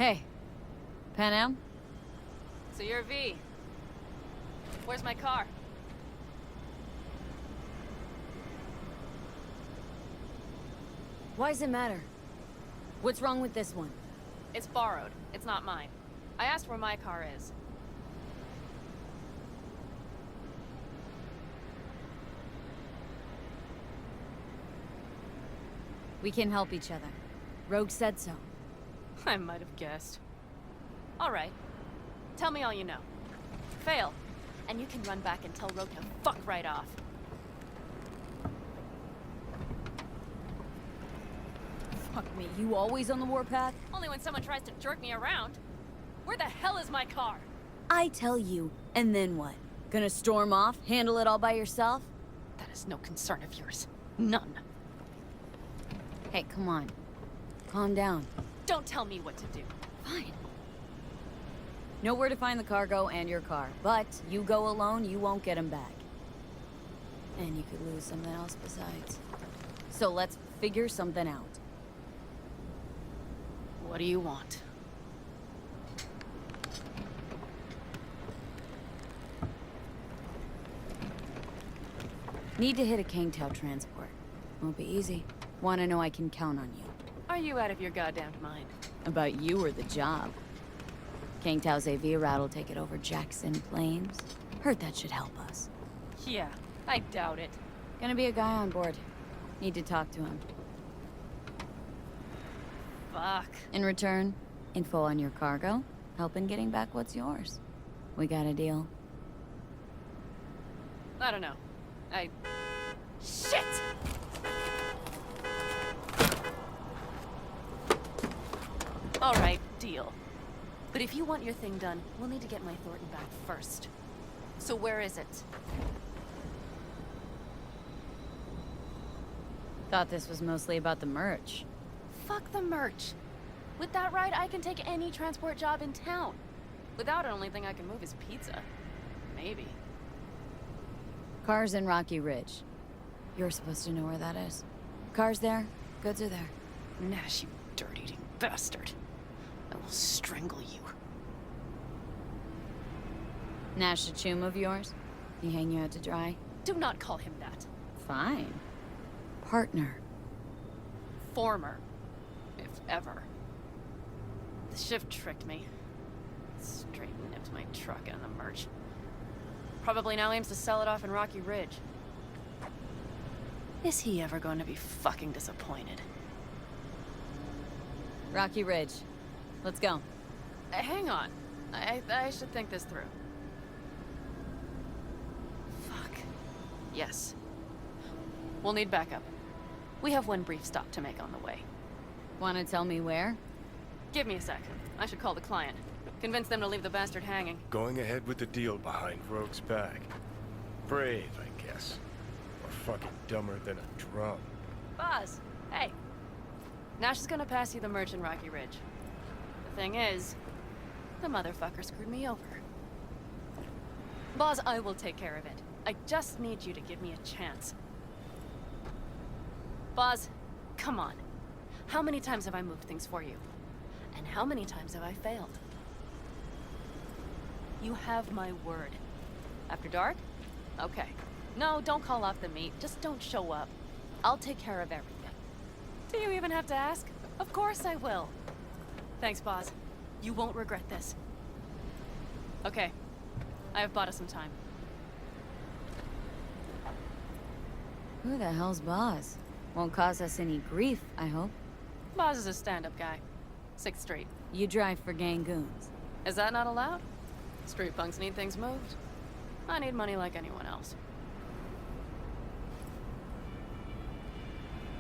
Hey, Panam? So you're V. Where's my car? Why does it matter? What's wrong with this one? It's borrowed. It's not mine. I asked where my car is. We can help each other. Rogue said so. I might have guessed. All right. Tell me all you know. Fail, and you can run back and tell Rogue to fuck right off. Fuck me, you always on the warpath? Only when someone tries to jerk me around. Where the hell is my car? I tell you, and then what? Gonna storm off? Handle it all by yourself? That is no concern of yours. None. Hey, come on. Calm down. Don't tell me what to do. Fine. Know where to find the cargo and your car, but you go alone, you won't get them back. And you could lose something else besides. So let's figure something out. What do you want? Need to hit a Kangtao transport. Won't be easy. Wanna know I can count on you. Are you out of your goddamned mind? About you or the job. Kangtao's AV route will take it over Jackson Plains. Heard that should help us. Yeah, I doubt it. Gonna be a guy on board. Need to talk to him. Fuck. In return, info on your cargo, help in getting back what's yours. We got a deal. I don't know. Shit! All right, deal. But if you want your thing done, we'll need to get my Thornton back first. So where is it? Thought this was mostly about the merch. Fuck the merch. With that ride, I can take any transport job in town. Without it, only thing I can move is pizza. Maybe. Car's in Rocky Ridge. You're supposed to know where that is. Car's there, goods are there. Nash, you dirt-eating bastard. I will strangle you. Nash a chum of yours? He hang you out to dry? Do not call him that. Fine. Partner. Former. If ever. The shift tricked me. Straight nipped my truck and the merch. Probably now aims to sell it off in Rocky Ridge. Is he ever going to be fucking disappointed? Rocky Ridge. Let's go. Hang on. I should think this through. Fuck. Yes. We'll need backup. We have one brief stop to make on the way. Wanna tell me where? Give me a sec. I should call the client. Convince them to leave the bastard hanging. Going ahead with the deal behind Rogue's back. Brave, I guess. Or fucking dumber than a drum. Boz, hey. Nash is gonna pass you the merch in Rocky Ridge. The thing is, the motherfucker screwed me over. Boz, I will take care of it. I just need you to give me a chance. Boz, come on. How many times have I moved things for you? And how many times have I failed? You have my word. After dark? Okay. No, don't call off the meet. Just don't show up. I'll take care of everything. Do you even have to ask? Of course I will. Thanks, Boz. You won't regret this. Okay. I have bought us some time. Who the hell's Boz? Won't cause us any grief, I hope. Boz is a stand-up guy. 6th Street. You drive for gang goons. Is that not allowed? Street punks need things moved. I need money like anyone else.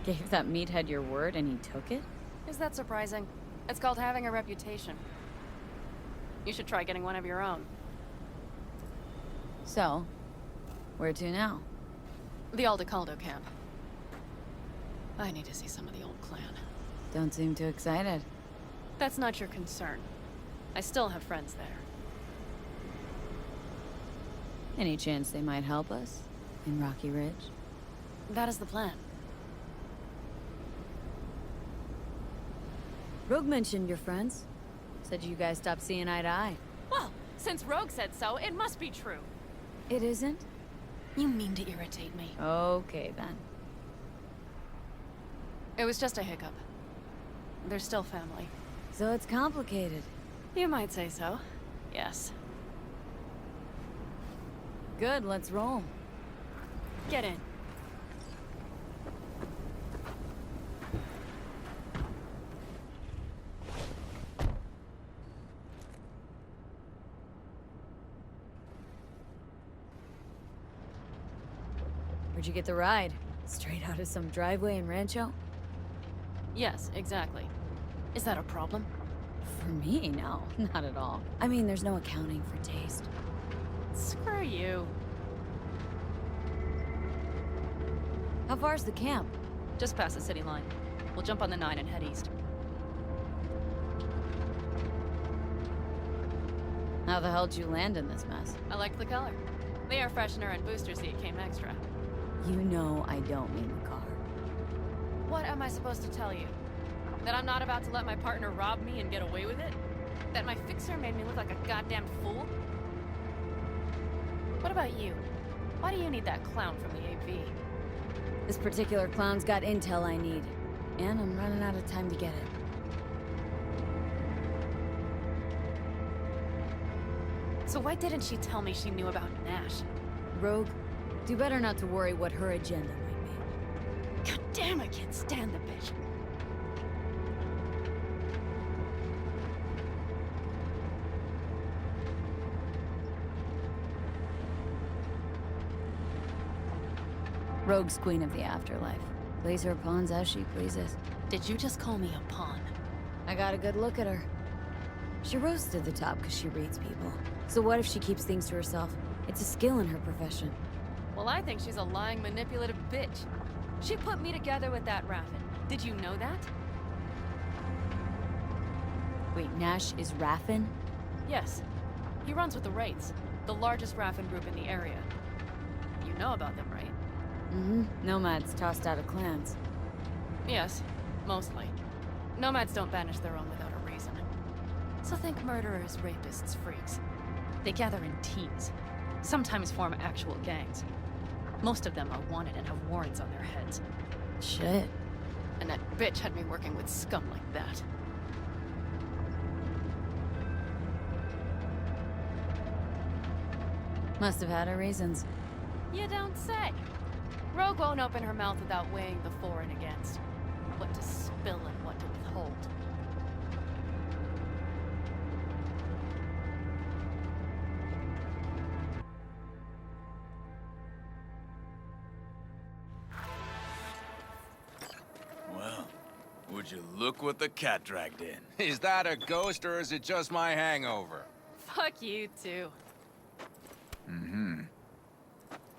Gave that meathead your word and he took it? Is that surprising? It's called having a reputation. You should try getting one of your own. So, where to now? The Aldecaldo camp. I need to see some of the old clan. Don't seem too excited. That's not your concern. I still have friends there. Any chance they might help us? In Rocky Ridge? That is the plan. Rogue mentioned your friends. said you guys stopped seeing eye to eye. Well, since Rogue said so, it must be true. It isn't? You mean to irritate me. Okay, then. It was just a hiccup. They're still family. So it's complicated. You might say so. Yes. Good, let's roll. Get in. Where'd you get the ride? Straight out of some driveway in Rancho? Yes, exactly. Is that a problem? For me, no. Not at all. I mean, there's no accounting for taste. Screw you. How far's the camp? Just past the city line. We'll jump on the 9 and head east. How the hell did you land in this mess? I liked the color. The air freshener and booster seat came extra. You know I don't mean the car. What am I supposed to tell you? That I'm not about to let my partner rob me and get away with it? That my fixer made me look like a goddamn fool? What about you? Why do you need that clown from the AV? This particular clown's got intel I need. And I'm running out of time to get it. So why didn't she tell me she knew about Nash? Rogue, do better not to worry what her agenda might be. God damn, I can't stand the bitch. Rogue's queen of the afterlife. Plays her pawns as she pleases. Did you just call me a pawn? I got a good look at her. She rose to the top because she reads people. So what if she keeps things to herself? It's a skill in her profession. Well, I think she's a lying, manipulative bitch. She put me together with that Raffin. Did you know that? Wait, Nash is Raffin? Yes. He runs with the Wraiths, the largest Raffin group in the area. You know about them, right? Mm-hmm. Nomads tossed out of clans. Yes, mostly. Nomads don't banish their own without a reason. So think murderers, rapists, freaks. They gather in teams, sometimes form actual gangs. Most of them are wanted and have warrants on their heads. Shit. And that bitch had me working with scum like that. Must have had her reasons. You don't say. Rogue won't open her mouth without weighing the for and against. What to spill and what to withhold. Well, would you look what the cat dragged in? Is that a ghost or is it just my hangover? Fuck you, too. Mm-hmm.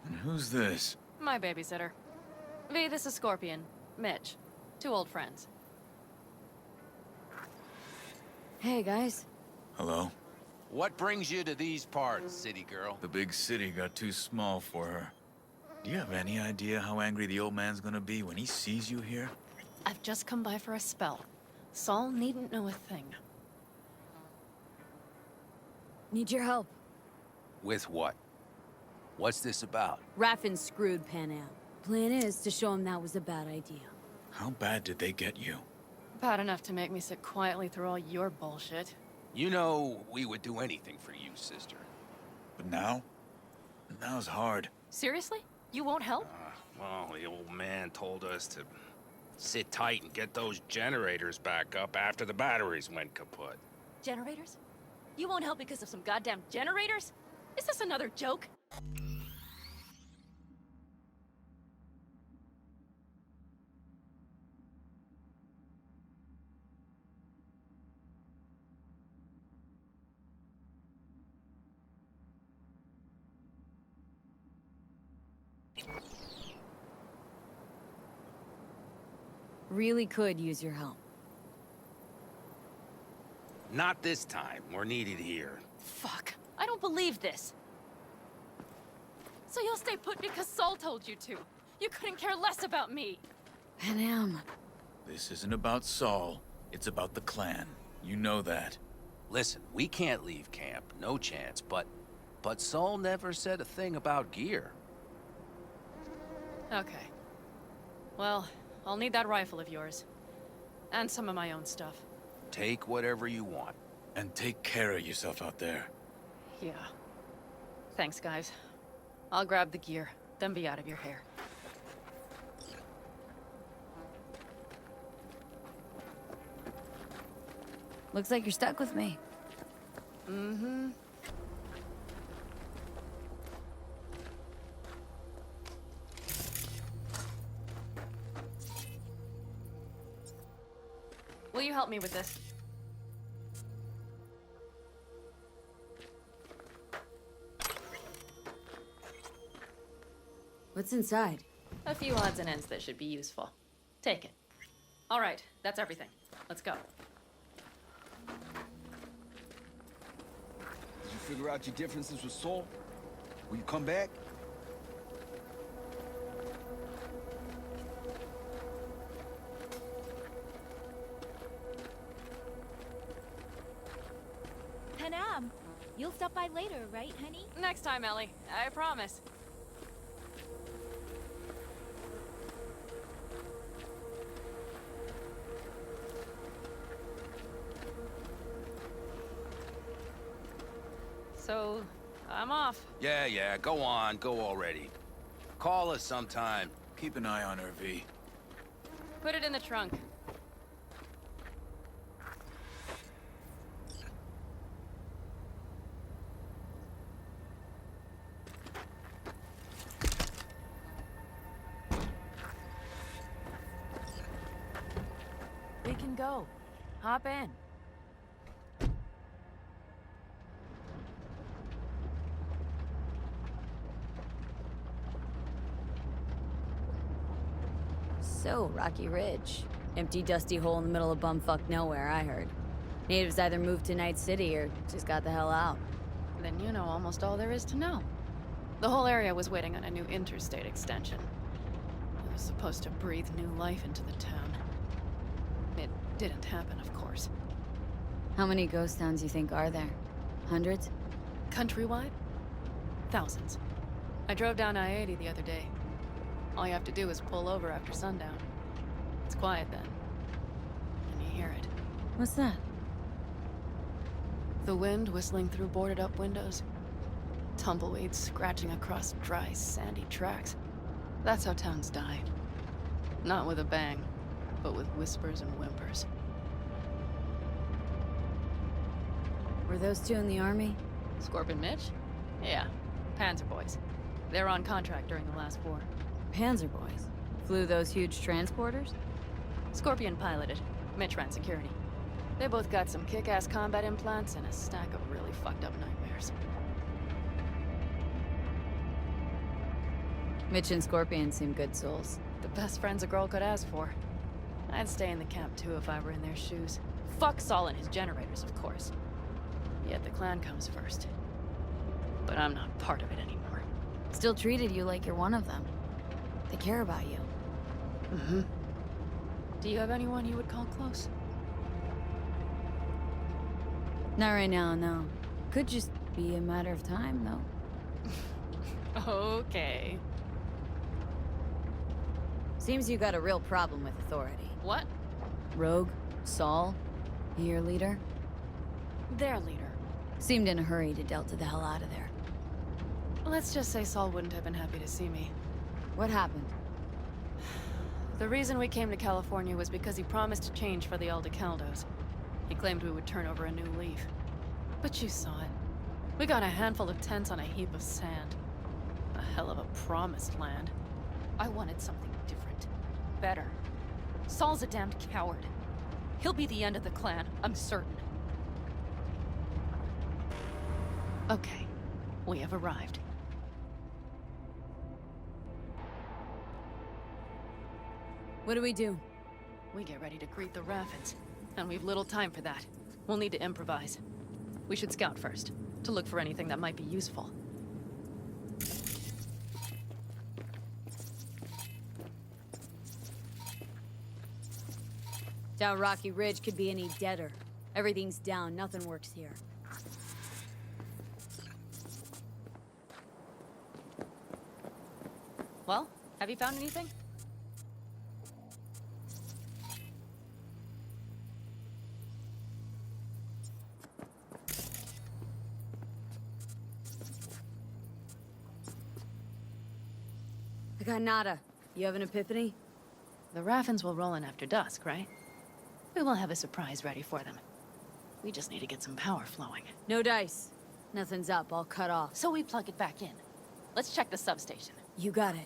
And who's this? My babysitter. V, this is Scorpion. Mitch. 2 old friends. Hey, guys. Hello? What brings you to these parts, city girl? The big city got too small for her. Do you have any idea how angry the old man's gonna be when he sees you here? I've just come by for a spell. Saul needn't know a thing. Need your help. With what? What's this about? Raffin screwed Panam. Plan is to show him that was a bad idea. How bad did they get you? Bad enough to make me sit quietly through all your bullshit. You know, we would do anything for you, sister. But now? Now's hard. Seriously? You won't help? Well, the old man told us to sit tight and get those generators back up after the batteries went kaput. Generators? You won't help because of some goddamn generators? Is this another joke? Really could use your help. Not this time. We're needed here. Fuck. I don't believe this. So you'll stay put because Saul told you to. You couldn't care less about me. Panam. This isn't about Saul. It's about the clan. You know that. Listen, we can't leave camp, no chance, but Saul never said a thing about gear. Okay. Well, I'll need that rifle of yours. And some of my own stuff. Take whatever you want. And take care of yourself out there. Yeah. Thanks, guys. I'll grab the gear, then be out of your hair. Looks like you're stuck with me. Mm-hmm. Will you help me with this? What's inside? A few odds and ends that should be useful. Take it. All right, that's everything. Let's go. Did you figure out your differences with Saul? Will you come back? Panam, you'll stop by later, right, honey? Next time, Ellie. I promise. So, I'm off. Yeah, go on, go already. Call us sometime. Keep an eye on her, V. Put it in the trunk. We can go. Hop in. So, Rocky Ridge. Empty, dusty hole in the middle of bumfuck nowhere, I heard. Natives either moved to Night City or just got the hell out. Then you know almost all there is to know. The whole area was waiting on a new interstate extension. It was supposed to breathe new life into the town. It didn't happen, of course. How many ghost towns you think are there? Hundreds? Countrywide? Thousands. I drove down I-80 the other day. All you have to do is pull over after sundown. It's quiet then. And you hear it. What's that? The wind whistling through boarded-up windows. Tumbleweeds scratching across dry, sandy tracks. That's how towns die. Not with a bang, but with whispers and whimpers. Were those two in the army? Scorpion Mitch? Yeah, Panzer boys. They were on contract during the last war. Panzer boys. Flew those huge transporters? Scorpion piloted. Mitch ran security. They both got some kick-ass combat implants and a stack of really fucked up nightmares. Mitch and Scorpion seem good souls. The best friends a girl could ask for. I'd stay in the camp too if I were in their shoes. Fuck Saul and his generators, of course. Yet the clan comes first. But I'm not part of it anymore. Still treated you like you're one of them. They care about you. Mm-hmm. Do you have anyone you would call close? Not right now, no. Could just be a matter of time, though. Okay. Seems you got a real problem with authority. What? Rogue? Saul? Your leader? Their leader. Seemed in a hurry to Delta the hell out of there. Let's just say Saul wouldn't have been happy to see me. What happened? The reason we came to California was because he promised to change for the Aldecaldos. He claimed we would turn over a new leaf. But you saw it. We got a handful of tents on a heap of sand. A hell of a promised land. I wanted something different. Better. Saul's a damned coward. He'll be the end of the clan, I'm certain. Okay, we have arrived. What do we do? We get ready to greet the Raffids, and we've little time for that. We'll need to improvise. We should scout first, to look for anything that might be useful. Doubt Rocky Ridge could be any deader. Everything's down. Nothing works here. Well, have you found anything? I got nada. You have an epiphany? The Raffins will roll in after dusk, right? We will have a surprise ready for them. We just need to get some power flowing. No dice. Nothing's up. All cut off. So we plug it back in. Let's check the substation. You got it.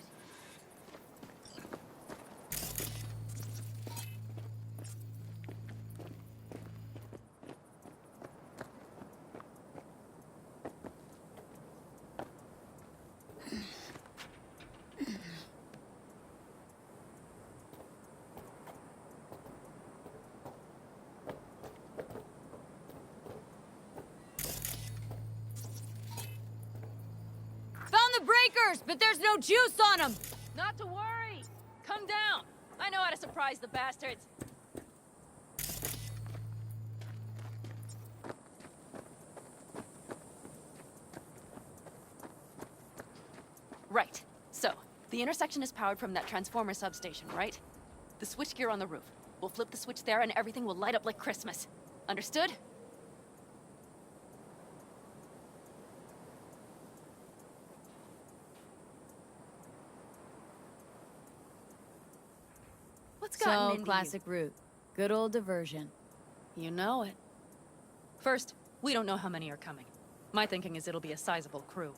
Found the breakers, but there's no juice on them. Not to worry! Come down! I know how to surprise the bastards! Right. So, the intersection is powered from that transformer substation, right? The switchgear on the roof. We'll flip the switch there and everything will light up like Christmas. Understood? What's gotten So, into classic route. Good old diversion. You know it. First, we don't know how many are coming. My thinking is it'll be a sizable crew.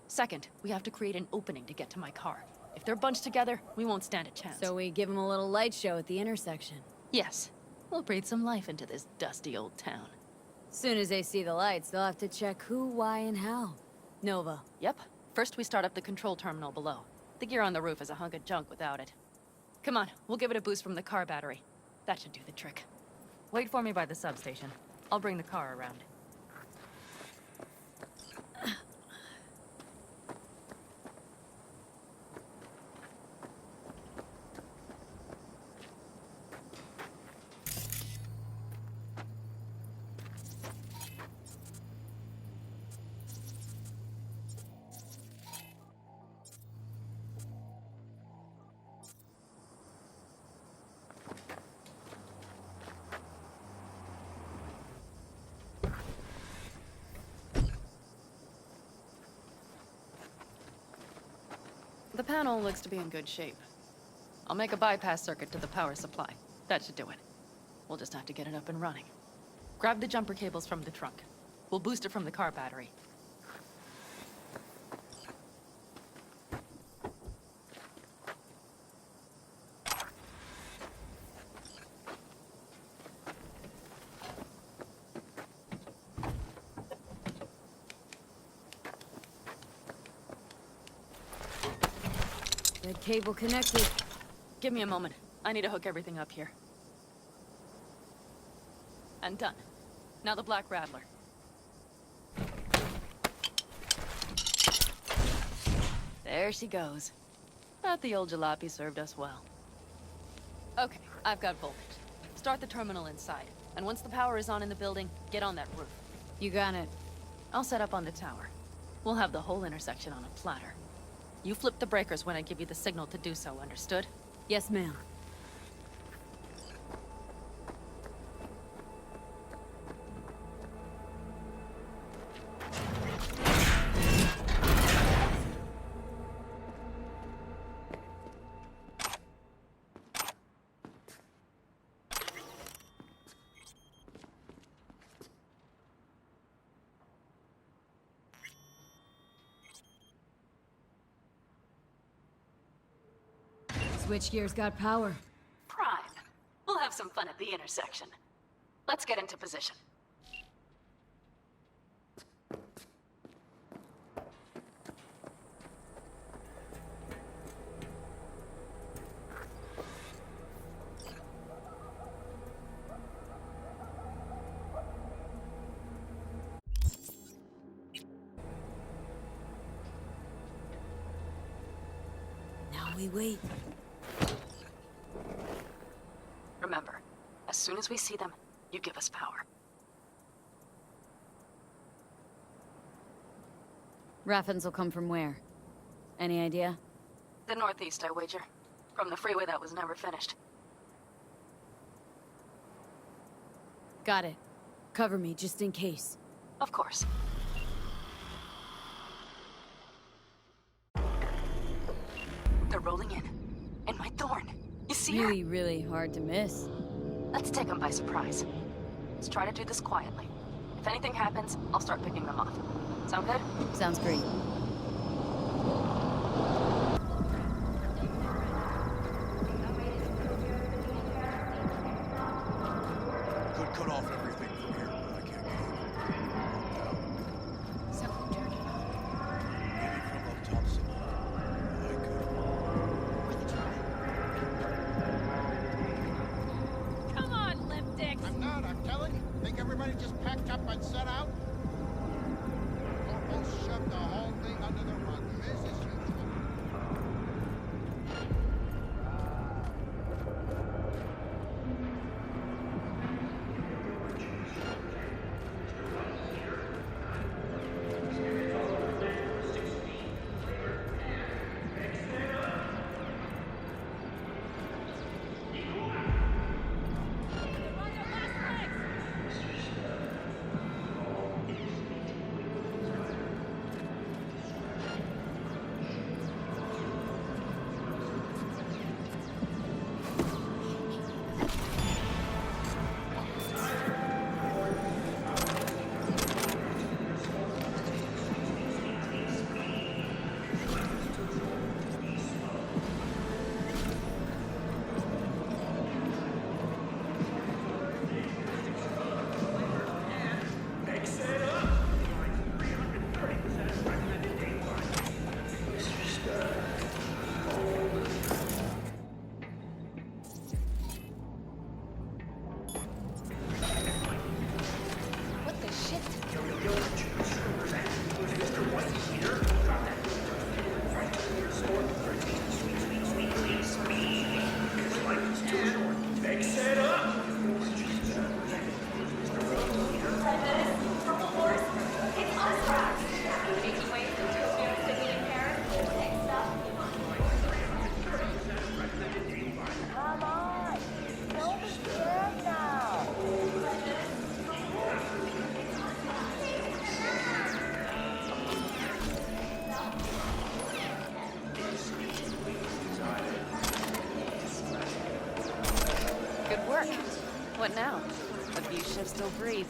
Second, we have to create an opening to get to my car. If they're bunched together, we won't stand a chance. So we give them a little light show at the intersection. Yes, we'll breathe some life into this dusty old town. Soon as they see the lights, they'll have to check who, why, and how. Nova. Yep. First, we start up the control terminal below. The gear on the roof is a hunk of junk without it. Come on, we'll give it a boost from the car battery. That should do the trick. Wait for me by the substation. I'll bring the car around. The panel looks to be in good shape. I'll make a bypass circuit to the power supply. That should do it. We'll just have to get it up and running. Grab the jumper cables from the trunk. We'll boost it from the car battery. Red cable connected. Give me a moment. I need to hook everything up here. And done. Now the Black Rattler. There she goes. But the old jalopy served us well. Okay, I've got voltage. Start the terminal inside. And once the power is on in the building, get on that roof. You got it. I'll set up on the tower. We'll have the whole intersection on a platter. You flip the breakers when I give you the signal to do so, understood? Yes, ma'am. Switchgear's got power. Prime. We'll have some fun at the intersection. Let's get into position. Now we wait. Remember, as soon as we see them, you give us power. Raffins will come from where? Any idea? The northeast, I wager. From the freeway that was never finished. Got it. Cover me, just in case. Of course. They're rolling in. And my thorn. You see her? Really, really hard to miss. Let's take them by surprise. Let's try to do this quietly. If anything happens, I'll start picking them off. Sound good? Sounds great. Could cut off everything from here, but I can't get in. Something dirty. Maybe from up top somewhere. I could. Come on, limp dicks! I'm not, I'm telling you. Think everybody just packed up and set out? Almost shoved the whole thing under the rug. This is usual. Good work. What now? A few shifts still breathe.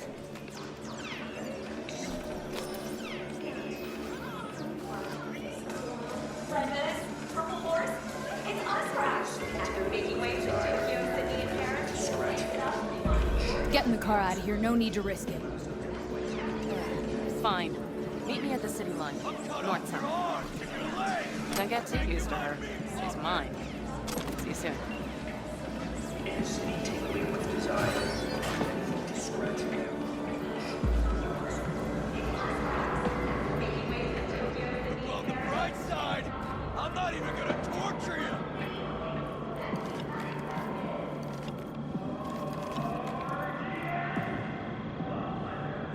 Get in the car out of here, no need to risk it. Fine. Meet me at the city line. North side. Don't get too used to her. She's mine. See you soon. On the bright side, I'm not even gonna torture you!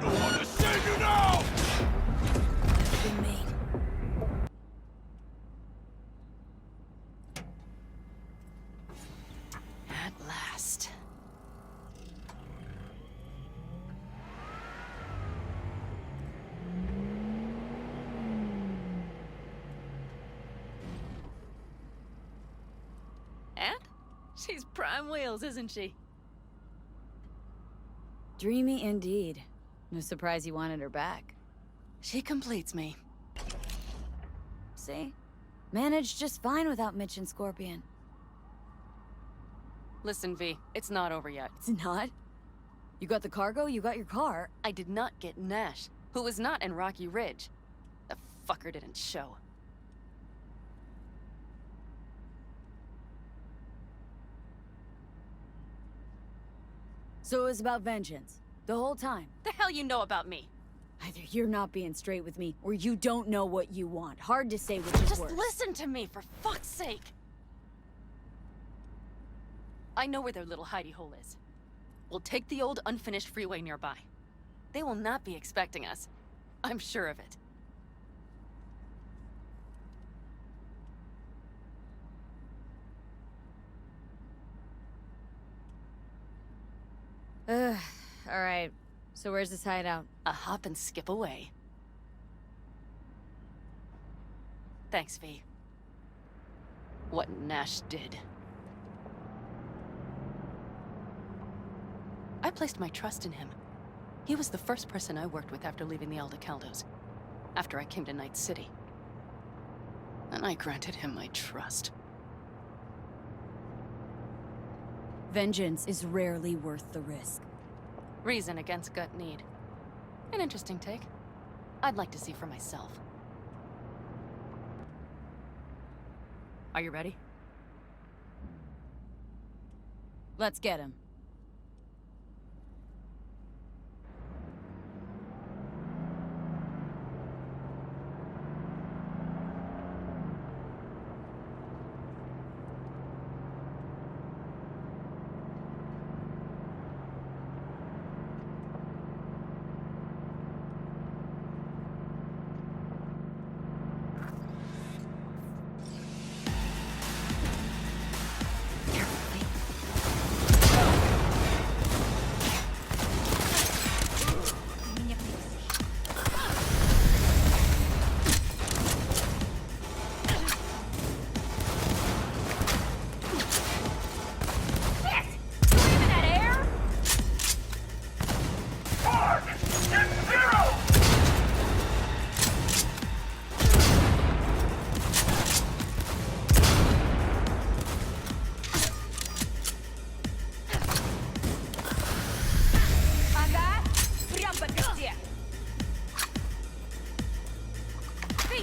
No one to save you now! Been made. At last. And? She's prime wheels, isn't she? Dreamy indeed. No surprise you wanted her back. She completes me. See? Managed just fine without Mitch and Scorpion. Listen, V, it's not over yet. It's not. You got the cargo, you got your car. I did not get Nash, who was not in Rocky Ridge. The fucker didn't show. So it was about vengeance. The whole time. The hell you know about me? Either you're not being straight with me, or you don't know what you want. Hard to say which is Just worse. listen to me, for fuck's sake! I know where their little hidey hole is. We'll take the old unfinished freeway nearby. They will not be expecting us. I'm sure of it. Ugh. All right. So where's this hideout? A hop and skip away. Thanks, V. What Nash did. I placed my trust in him. He was the first person I worked with after leaving the Aldecaldos, after I came to Night City. And I granted him my trust. Vengeance is rarely worth the risk. Reason against gut need. An interesting take. I'd like to see for myself. Are you ready? Let's get him.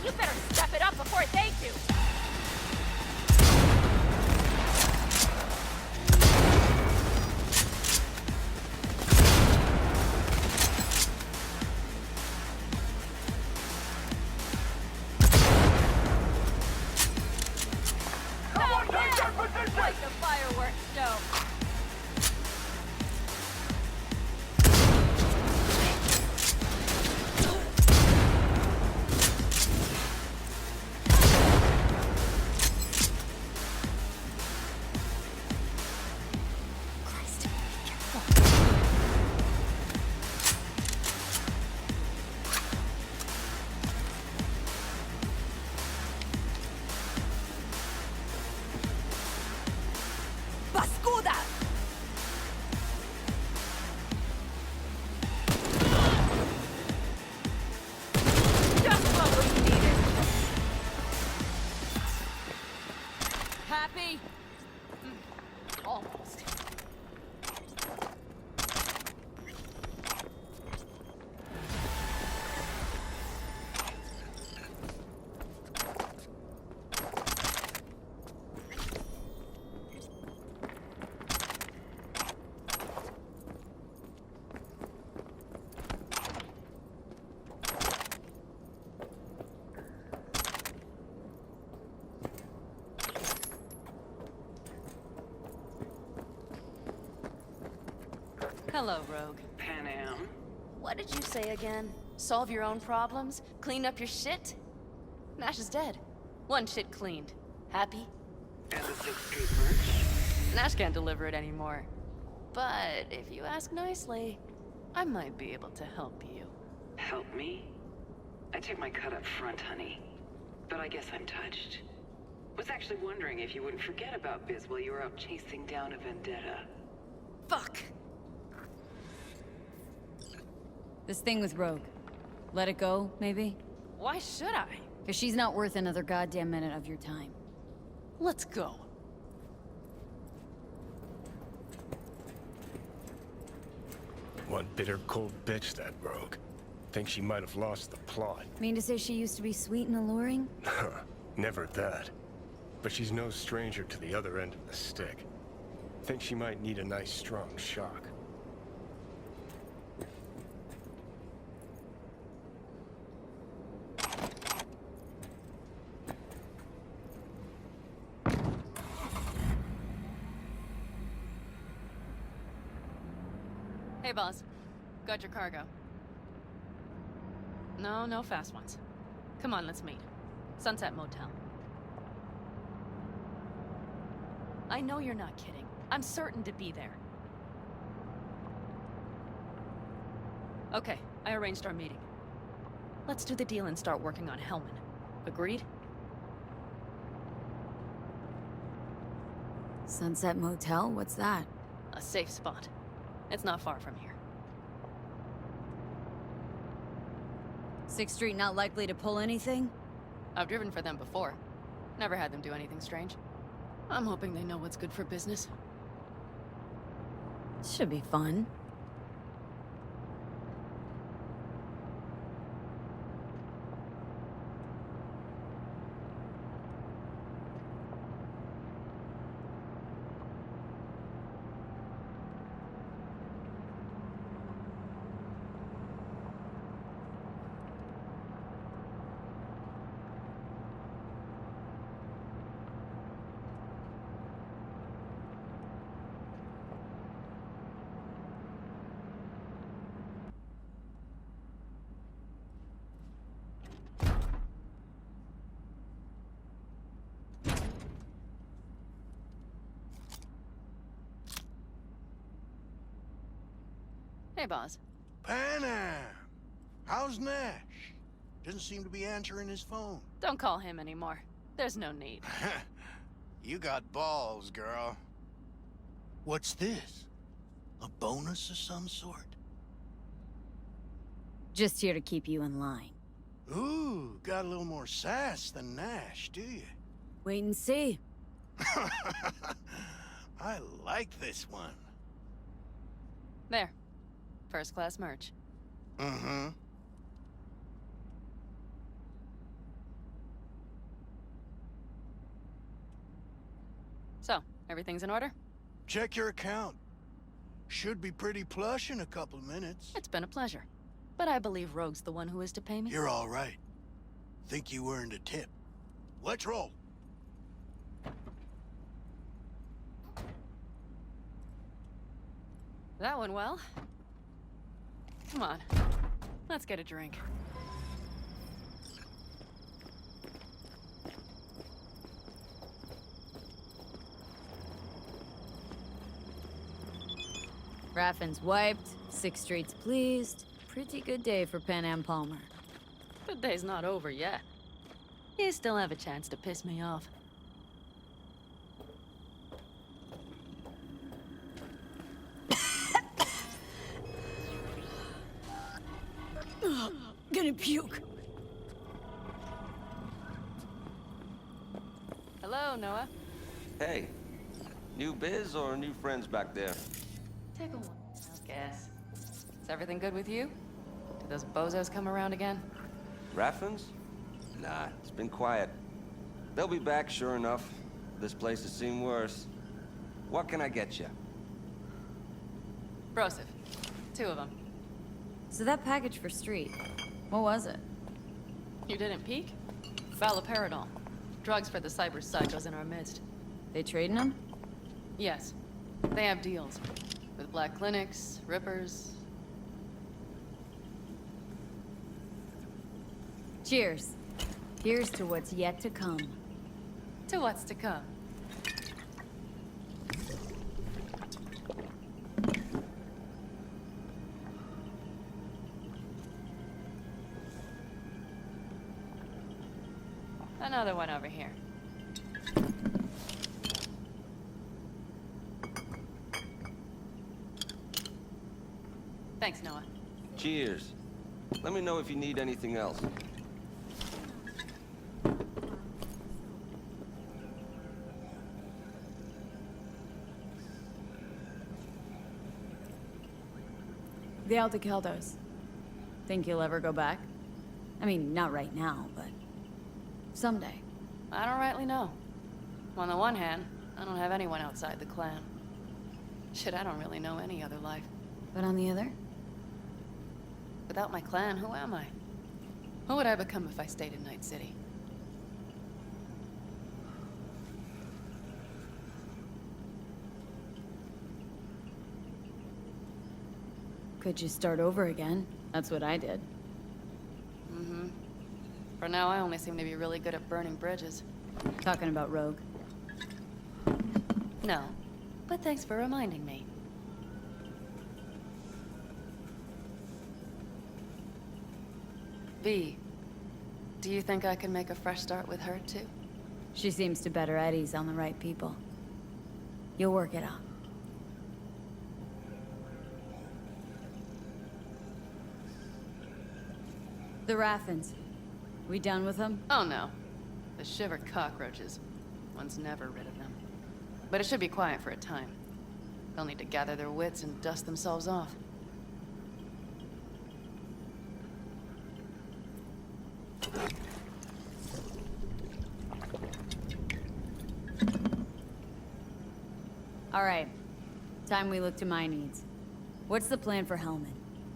You better step it up before they do! Someone take their position! Like the fireworks show. Happy? Almost. Hello, Rogue. Panam? What did you say again? Solve your own problems? Clean up your shit? Nash is dead. One shit cleaned. Happy? And the 6th Street merch? Nash can't deliver it anymore. But if you ask nicely, I might be able to help you. Help me? I took my cut up front, honey. But I guess I'm touched. Was actually wondering if you wouldn't forget about Biz while you were out chasing down a vendetta. Fuck! This thing with Rogue. Let it go, maybe? Why should I? Because she's not worth another goddamn minute of your time. Let's go. One bitter, cold bitch, that Rogue. Think she might have lost the plot. Mean to say she used to be sweet and alluring? Never that. But she's no stranger to the other end of the stick. Think she might need a nice, strong shock. Hey, boss. Got your cargo. No, no fast ones. Come on, let's meet. Sunset Motel. I know you're not kidding. I'm certain to be there. Okay, I arranged our meeting. Let's do the deal and start working on Hellman. Agreed? Sunset Motel? What's that? A safe spot. It's not far from here. 6th Street not likely to pull anything? I've driven for them before. Never had them do anything strange. I'm hoping they know what's good for business. Should be fun. Hey, boss. Panam! How's Nash? Doesn't seem to be answering his phone. Don't call him anymore. There's no need. You got balls, girl. What's this? A bonus of some sort? Just here to keep you in line. Ooh, got a little more sass than Nash, do you? Wait and see. I like this one. There. First class merch. Mm-hmm. So, everything's in order? Check your account. Should be pretty plush in a couple of minutes. It's been a pleasure. But I believe Rogue's the one who is to pay me. You're all right. Think you earned a tip. Let's roll. That went well. Come on. Let's get a drink. Raffin's wiped, 6th Street's pleased. Pretty good day for Panam Palmer. The day's not over yet. You still have a chance to piss me off. Gonna puke. Hello, Noah. Hey, new biz or new friends back there? Take a one, I guess. Is everything good with you? Did those bozos come around again? Raffins? Nah, it's been quiet. They'll be back, sure enough. This place has seen worse. What can I get you? Broseph. 2 of them. So that package for Street, what was it? You didn't peek? Valoperidol. Drugs for the cyber psychos in our midst. They trading them? Yes. They have deals. With black clinics, rippers. Cheers. Here's to what's yet to come. To what's to come. Another one over here. Thanks, Noah. Cheers. Let me know if you need anything else. The Aldecaldos. Think you'll ever go back? I mean, not right now, but someday. I don't rightly know. On the one hand, I don't have anyone outside the clan. Shit, I don't really know any other life. But on the other? Without my clan, who am I? Who would I become if I stayed in Night City? Could you start over again? That's what I did. Mm-hmm. For now, I only seem to be really good at burning bridges. Talking about Rogue. No, but thanks for reminding me. B. Do you think I can make a fresh start with her, too? She seems to better at ease on the right people. You'll work it out. The Raffins. We done with them? Oh, no. The shiver cockroaches. One's never rid of them. But it should be quiet for a time. They'll need to gather their wits and dust themselves off. All right. Time we look to my needs. What's the plan for Hellman?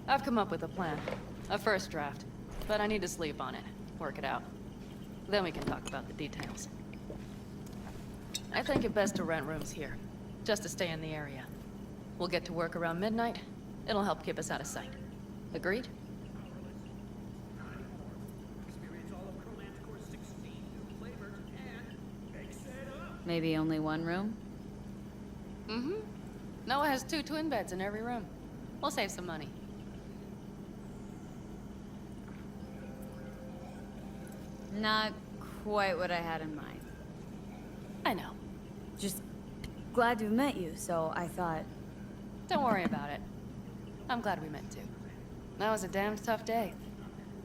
I've come up with a plan. A first draft. But I need to sleep on it. Work it out. Then we can talk about the details. I think it best to rent rooms here. Just to stay in the area. We'll get to work around midnight. It'll help keep us out of sight. Agreed? Maybe only one room? Mm-hmm. Noah has 2 twin beds in every room. We'll save some money. Not quite what I had in mind. I know. Just glad to have met you, so I thought... Don't worry about it. I'm glad we met too. That was a damned tough day.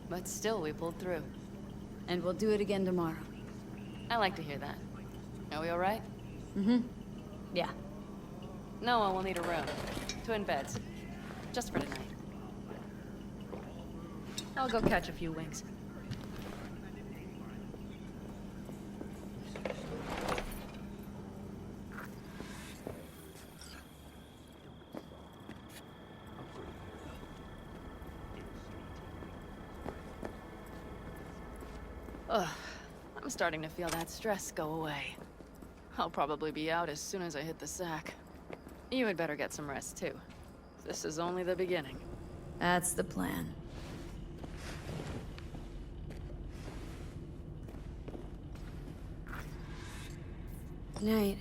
But still, we pulled through. And we'll do it again tomorrow. I like to hear that. Are we all right? Mm-hmm. Yeah. Noah will need a room. Twin beds. Just for tonight. I'll go catch a few wings. Ugh. I'm starting to feel that stress go away. I'll probably be out as soon as I hit the sack. You had better get some rest, too. This is only the beginning. That's the plan. Night.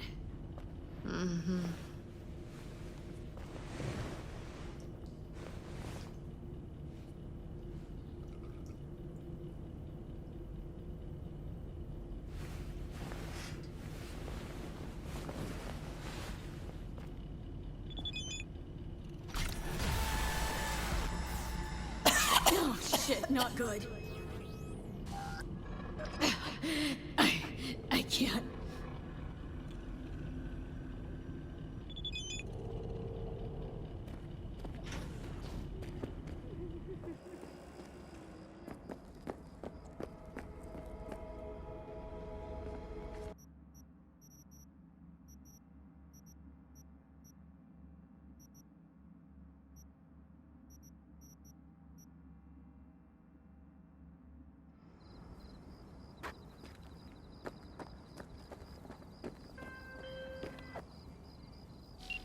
Mm-hmm. Oh, shit, not good. I can't.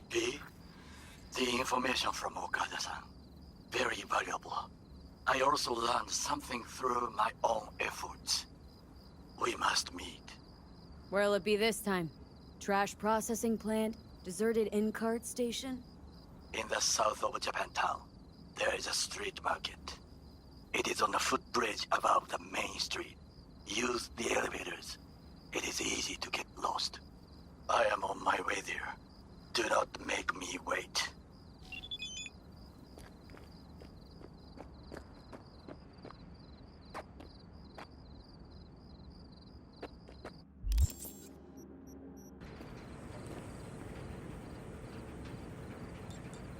B, the information from Okada-san, very valuable. I also learned something through my own efforts. We must meet. Where'll it be this time? Trash processing plant? Deserted in-cart station? In the south of Japantown, there is a street market. It is on the footbridge above the main street. Use the elevators. It is easy to get lost. I am on my way there. Do not make me wait.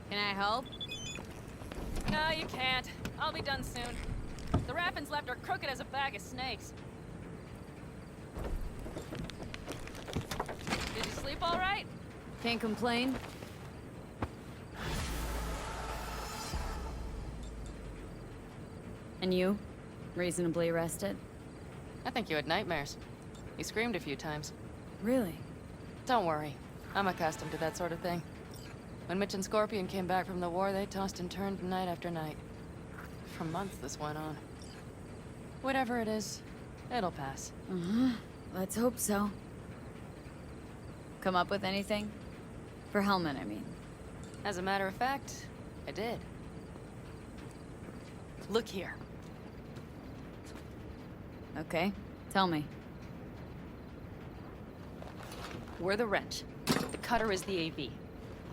Can I help? No, you can't. I'll be done soon. The Raffins left are crooked as a bag of snakes. Did you sleep all right? Can't complain. And you? Reasonably rested? I think you had nightmares. You screamed a few times. Really? Don't worry. I'm accustomed to that sort of thing. When Mitch and Scorpion came back from the war, they tossed and turned night after night. For months this went on. Whatever it is, it'll pass. Uh-huh. Let's hope so. Come up with anything? For Hellman, I mean. As a matter of fact, I did. Look here. Okay, tell me. We're the wrench. The cutter is the AV.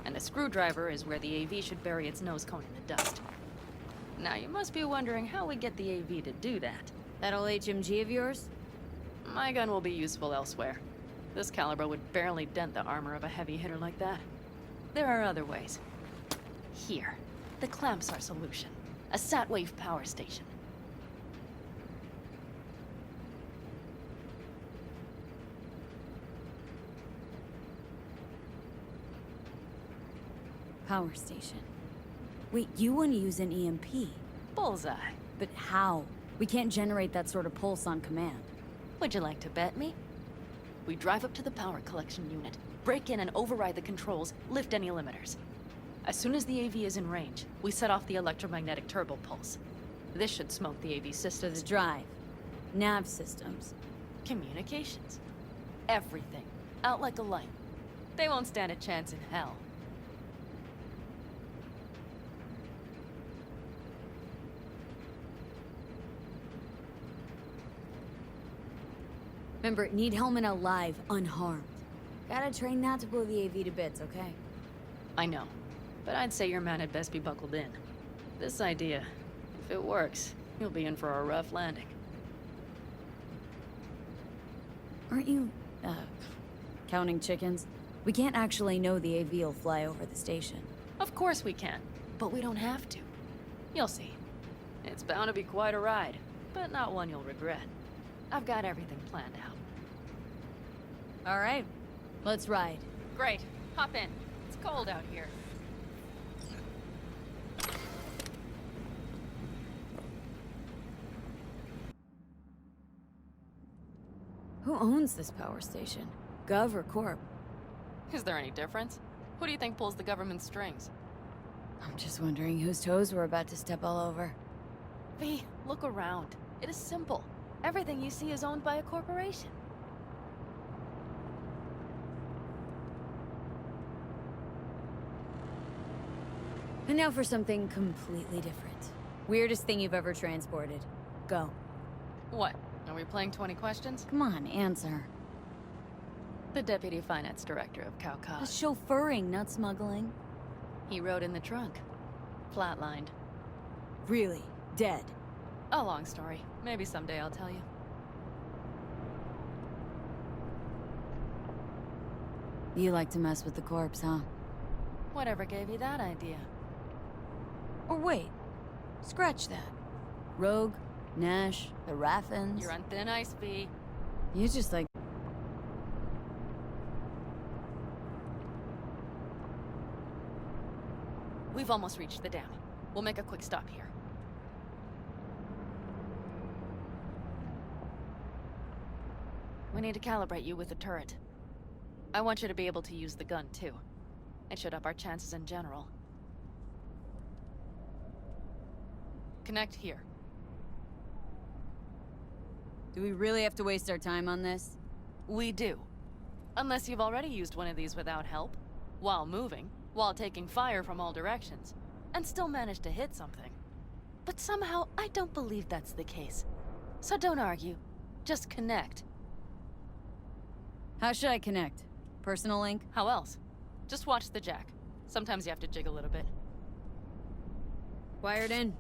And the screwdriver is where the AV should bury its nose cone in the dust. Now, you must be wondering how we get the AV to do that. That old HMG of yours? My gun will be useful elsewhere. This caliber would barely dent the armor of a heavy hitter like that. There are other ways. Here. The clamp's our solution. A sat-wave power station. Power station. Wait, you want to use an EMP? Bullseye. But how? We can't generate that sort of pulse on command. Would you like to bet me? We drive up to the power collection unit, break in and override the controls, lift any limiters. As soon as the AV is in range, we set off the electromagnetic turbo pulse. This should smoke the AV So systems. the drive, nav systems. Communications. Everything. Out like a light. They won't stand a chance in hell. Remember, need Hellman alive, unharmed. Gotta train not to blow the AV to bits, okay? I know. But I'd say your man had best be buckled in. This idea, if it works, you'll be in for a rough landing. Aren't you, counting chickens? We can't actually know the AV will fly over the station. Of course we can, but we don't have to. You'll see. It's bound to be quite a ride, but not one you'll regret. I've got everything planned out. All right, let's ride. Great. Hop in. It's cold out here. Who owns this power station? Gov or Corp? Is there any difference? Who do you think pulls the government's strings? I'm just wondering whose toes we're about to step all over. V, look around. It is simple. Everything you see is owned by a corporation. And now for something completely different. Weirdest thing you've ever transported. Go. What? Are we playing 20 questions? Come on, answer. The Deputy Finance Director of Calcutta. That's chauffeuring, not smuggling. He rode in the trunk. Flatlined. Really? Dead? A long story. Maybe someday I'll tell you. You like to mess with the corpse, huh? Whatever gave you that idea? Or wait. Scratch that. Rogue, Nash, the Raffins. You're on thin ice, V. You just like... We've almost reached the dam. We'll make a quick stop here. We need to calibrate you with the turret. I want you to be able to use the gun, too. It should up our chances in general. Connect here. Do we really have to waste our time on this? We do. Unless you've already used one of these without help, while moving, while taking fire from all directions, and still managed to hit something. But somehow, I don't believe that's the case. So don't argue. Just connect. How should I connect? Personal link? How else? Just watch the jack. Sometimes you have to jig a little bit. Wired in.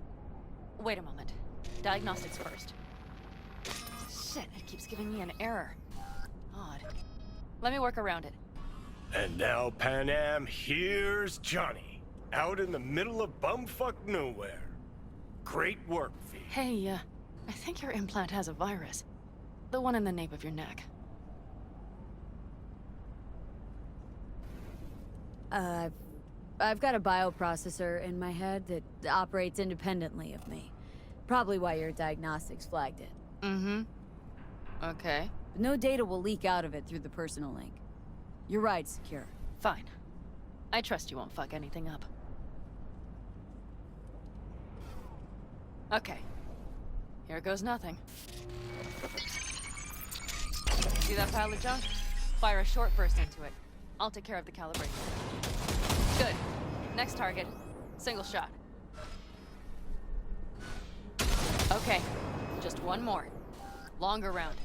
Wait a moment. Diagnostics first. Shit, it keeps giving me an error. Odd. Let me work around it. And now, Panam, here's Johnny. Out in the middle of bumfuck nowhere. Great work, V. Hey, I think your implant has a virus. The one in the nape of your neck. I've got a bioprocessor in my head that operates independently of me. Probably why your diagnostics flagged it. Mm-hmm. Okay. But no data will leak out of it through the personal link. Your ride's secure. Fine. I trust you won't fuck anything up. Okay. Here goes nothing. See that pile of junk? Fire a short burst into it. I'll take care of the calibration. Good. Next target. Single shot. Okay. Just one more. Longer round.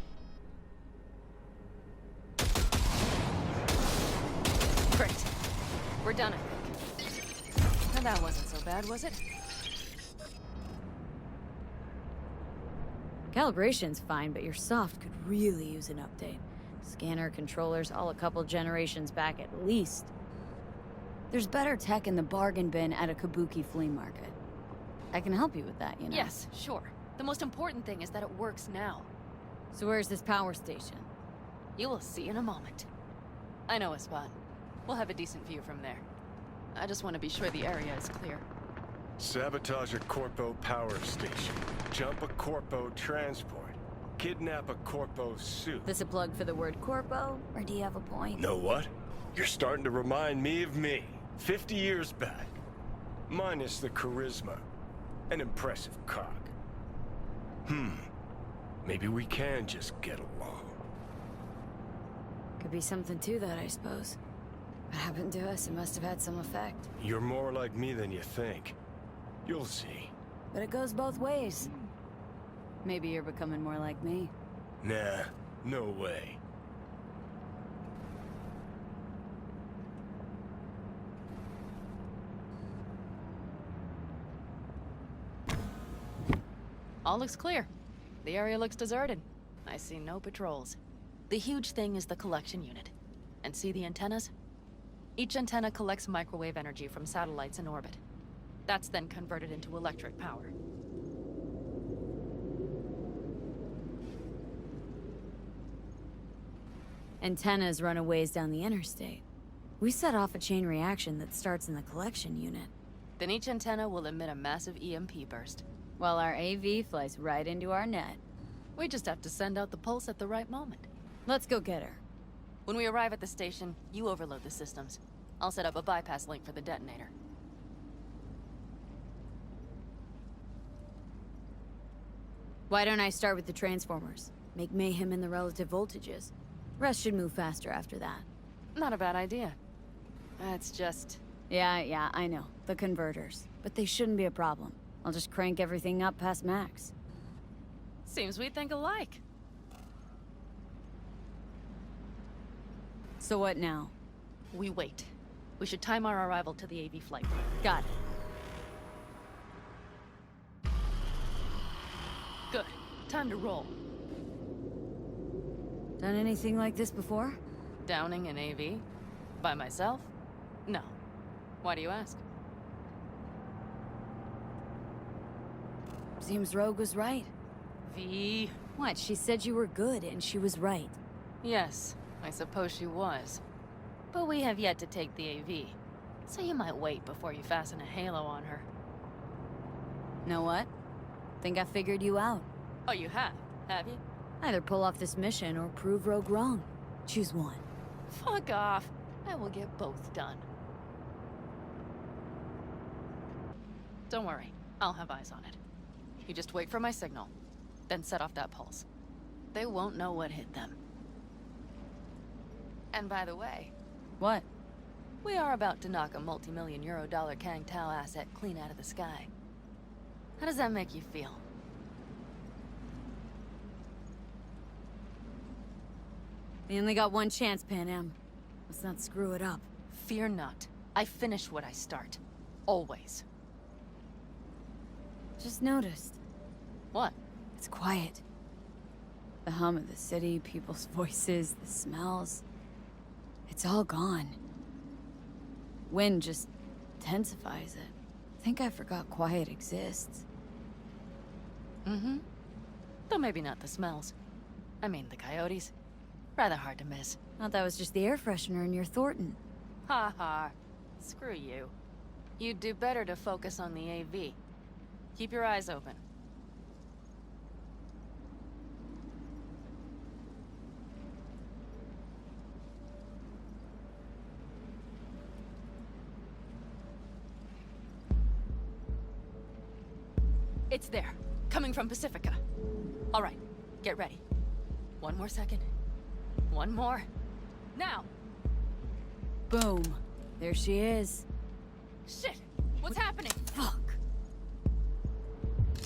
Great. We're done, I think. Now that wasn't so bad, was it? Calibration's fine, but your soft could really use an update. Scanner, controllers, all a couple generations back at least. There's better tech in the bargain bin at a kabuki flea market. I can help you with that, you know? Yes, sure. The most important thing is that it works now. So where's this power station? You will see in a moment. I know a spot. We'll have a decent view from there. I just want to be sure the area is clear. Sabotage a Corpo power station. Jump a Corpo transport. Kidnap a Corpo suit. This a plug for the word corpo, or do you have a point? Know what? You're starting to remind me of me. 50 years back. Minus the charisma. An impressive cock. Maybe we can just get along. Could be something to that, I suppose. What happened to us? It must have had some effect. You're more like me than you think. You'll see. But it goes both ways. Maybe you're becoming more like me. Nah, no way. All looks clear. The area looks deserted. I see no patrols. The huge thing is the collection unit. And see the antennas? Each antenna collects microwave energy from satellites in orbit. That's then converted into electric power. Antennas run a ways down the interstate. We set off a chain reaction that starts in the collection unit. Then each antenna will emit a massive EMP burst. While our AV flies right into our net. We just have to send out the pulse at the right moment. Let's go get her. When we arrive at the station, you overload the systems. I'll set up a bypass link for the detonator. Why don't I start with the transformers? Make mayhem in the relative voltages. Rest should move faster after that. Not a bad idea. It's just... Yeah, I know. The converters. But they shouldn't be a problem. I'll just crank everything up past max. Seems we think alike. So what now? We wait. We should time our arrival to the AV flight. Got it. Good. Time to roll. Done anything like this before? Downing an AV? By myself? No. Why do you ask? Seems Rogue was right. V. What? She said you were good, and she was right. Yes, I suppose she was. But we have yet to take the AV. So you might wait before you fasten a halo on her. Know what? Think I figured you out. Oh, you have you? Either pull off this mission or prove Rogue wrong. Choose one. Fuck off. I will get both done. Don't worry. I'll have eyes on it. You just wait for my signal. Then set off that pulse. They won't know what hit them. And by the way... What? We are about to knock a multi-million-euro-dollar Kang Tao asset clean out of the sky. How does that make you feel? We only got one chance, Panam. Let's not screw it up. Fear not. I finish what I start. Always. Just noticed. What? It's quiet. The hum of the city, people's voices, the smells. It's all gone. Wind just intensifies it. I think I forgot quiet exists. Mm-hmm. Though maybe not the smells. I mean, the coyotes. Rather hard to miss. Thought that was just the air freshener in your Thornton. Ha ha. Screw you. You'd do better to focus on the AV. Keep your eyes open. It's there. Coming from Pacifica. All right. Get ready. One more second. One more. Now! Boom. There she is. Shit! What's happening? Fuck.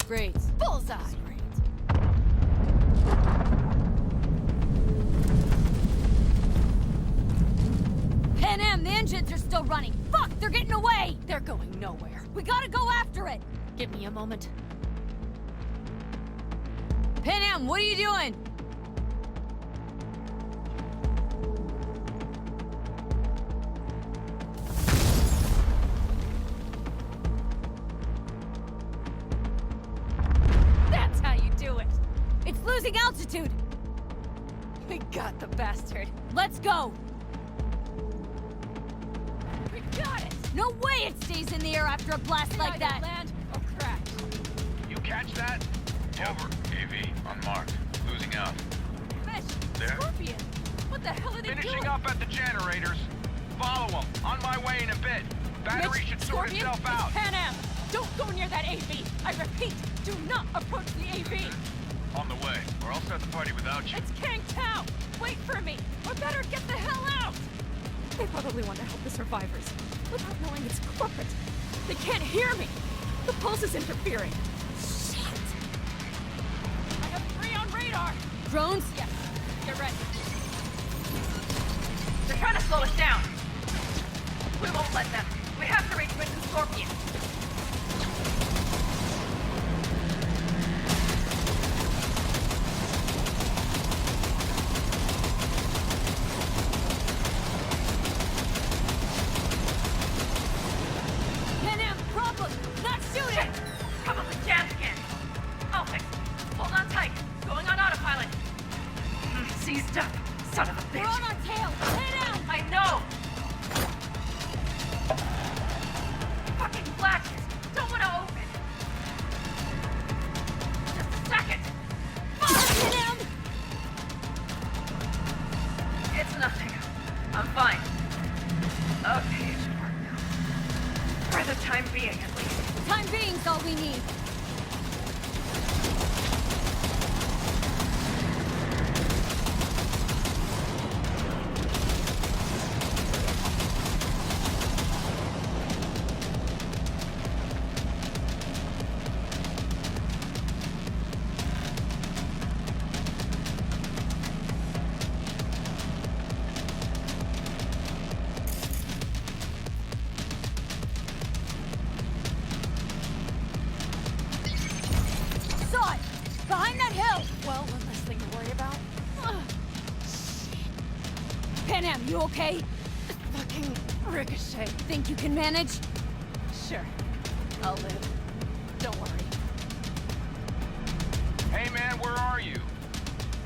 Great. Bullseye! Great. Panam, the engines are still running. Fuck, they're getting away! They're going nowhere. We gotta go after it! Give me a moment. Panam, what are you doing? That's how you do it. It's losing altitude! We got the bastard. Let's go! We got it! No way it stays in the air after a blast like Either that! land or crash. You catch that? Over. AV, unmarked. Losing out. Fish! There? Scorpion! What the hell are they Finishing doing? up at the generators. Follow them. On my way in a bit. Battery Mitch, should sort Scorpion, itself out. it's Panam! Don't go near that AV! I repeat, do not approach the AV! On the way, or I'll start the party without you. It's Kang Tao! Wait for me! Or better get the hell out! They probably want to help the survivors, without knowing it's corporate. They can't hear me! The pulse is interfering. Shit! I have 3 on radar! Drones? Yes, get ready. They're trying to slow us down. We won't let them. We have to reach Mitch and Scorpion. Panam, problem! Not shooting! Probably jammed again. I'll fix it. Hold on tight. Going on autopilot. Seized up. Son of a bitch. We're on our tail! Panam! I know! Fucking latches! Don't want to open! Just a second! Panam! It's nothing. I'm fine. Okay, it should work now. For the time being, at least. Time being's all we need. Saw it! Behind that hill! Well, one less thing to worry about. Panam, you okay? Fucking ricochet. Think you can manage? Sure. I'll live. Don't worry. Hey man, where are you?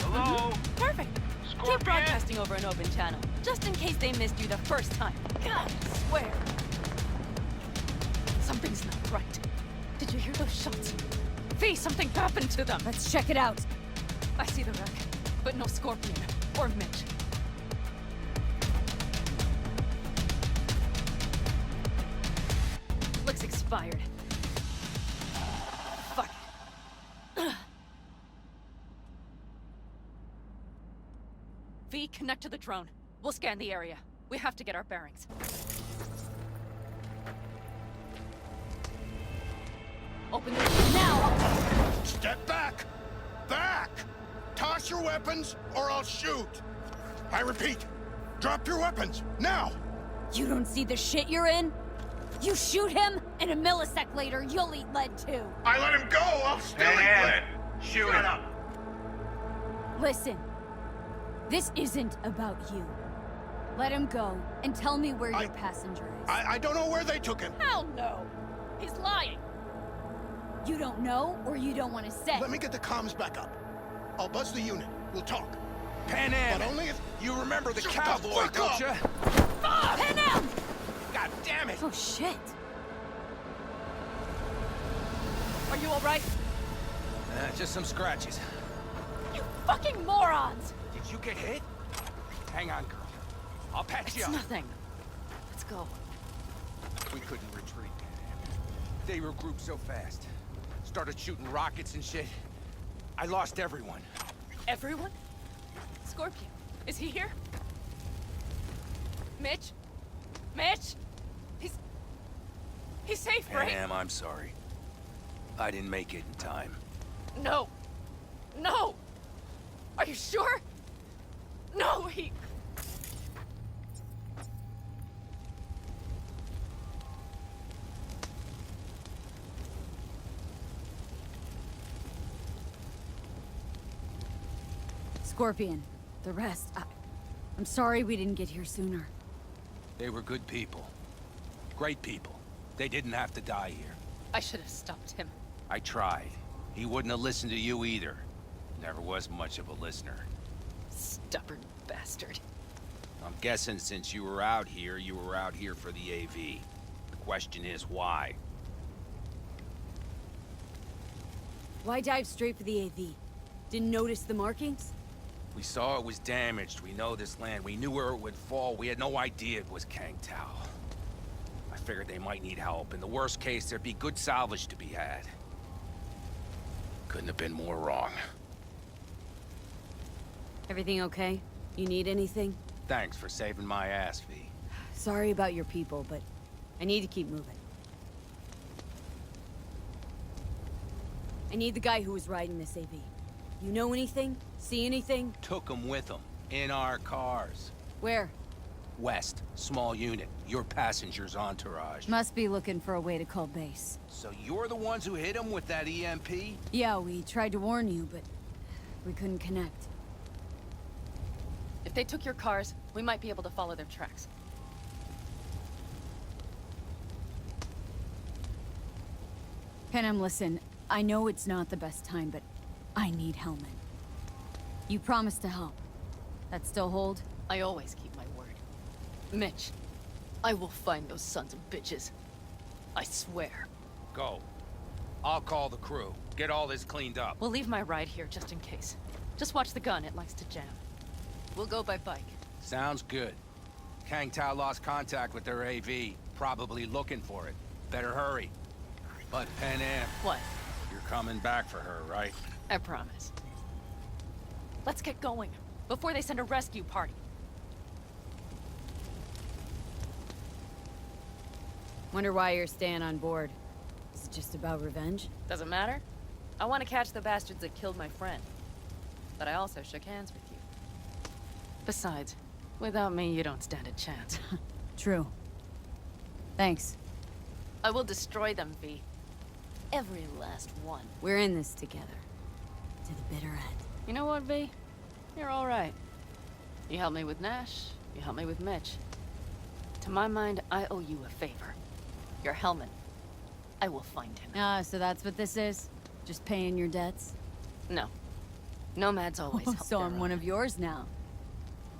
Hello? Perfect. Scorpion? Keep broadcasting over an open channel, just in case they missed you the first time. God, I swear. Something's not right. Did you hear those shots? V, something happened to them. Let's check it out. I see the wreck, but no Scorpion or Mitch. Looks expired. Fuck it. V, connect to the drone. We'll scan the area. We have to get our bearings. Open the door now! Step back! Back! Toss your weapons, or I'll shoot! I repeat, drop your weapons, now! You don't see the shit you're in? You shoot him, and a millisecond later, you'll eat lead too. I let him go, I'll still eat lead! Shoot Shut up! Listen, this isn't about you. Let him go, and tell me where your passenger is. I don't know where they took him. Hell no! He's lying! You don't know, or you don't want to say? Let me get the comms back up. I'll buzz the unit. We'll talk. Panam! But only if... You remember the Shut the cowboy, fuck don't up! you? Panam! God damn it! Oh, shit. Are you alright? Just some scratches. You fucking morons! Did you get hit? Hang on, girl. I'll patch you It's up. nothing. Let's go. We couldn't retreat. They regrouped so fast. Started shooting rockets and shit. I lost everyone. Everyone? Scorpion, is he here? Mitch? Mitch? He's safe, right? Pam, I'm sorry. I didn't make it in time. No. No! Are you sure? No, he... Scorpion. The rest, I'm sorry we didn't get here sooner. They were good people. Great people. They didn't have to die here. I should have stopped him. I tried. He wouldn't have listened to you either. Never was much of a listener. Stubborn bastard. I'm guessing since you were out here for the AV. The question is why? Why dive straight for the AV? Didn't notice the markings? We saw it was damaged. We know this land. We knew where it would fall. We had no idea it was Kang Tao. I figured they might need help. In the worst case, there'd be good salvage to be had. Couldn't have been more wrong. Everything okay? You need anything? Thanks for saving my ass, V. Sorry about your people, but I need to keep moving. I need the guy who was riding this AV. You know anything? See anything? Took him with him. In our cars. Where? West. Small unit. Your passenger's entourage. Must be looking for a way to call base. So you're the ones who hit him with that EMP? Yeah, we tried to warn you, but we couldn't connect. If they took your cars, we might be able to follow their tracks. Panam, listen. I know it's not the best time, but I need Hellman. You promised to help. That still hold? I always keep my word. Mitch, I will find those sons of bitches. I swear. Go. I'll call the crew. Get all this cleaned up. We'll leave my ride here just in case. Just watch the gun, it likes to jam. We'll go by bike. Sounds good. Kang Tao lost contact with their AV. Probably looking for it. Better hurry. But Panam, What? you're coming back for her, right? I promise. Let's get going, before they send a rescue party. Wonder why you're staying on board. Is it just about revenge? Doesn't matter. I want to catch the bastards that killed my friend. But I also shook hands with you. Besides, without me, you don't stand a chance. True. Thanks. I will destroy them, V. Every last one. We're in this together. To the bitter end. You know what, V? You're all right. You helped me with Nash. You helped me with Mitch. To my mind, I owe you a favor. You're Hellman. I will find him. Ah, so that's what this is? Just paying your debts? No. Nomads always help So their I'm own. one of yours now.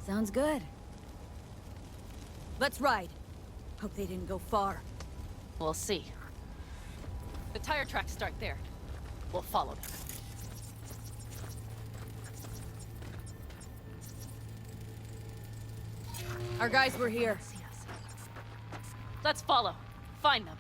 Sounds good. Let's ride. Hope they didn't go far. We'll see. The tire tracks start there. We'll follow them. Our guys were here. Let's follow. Find them.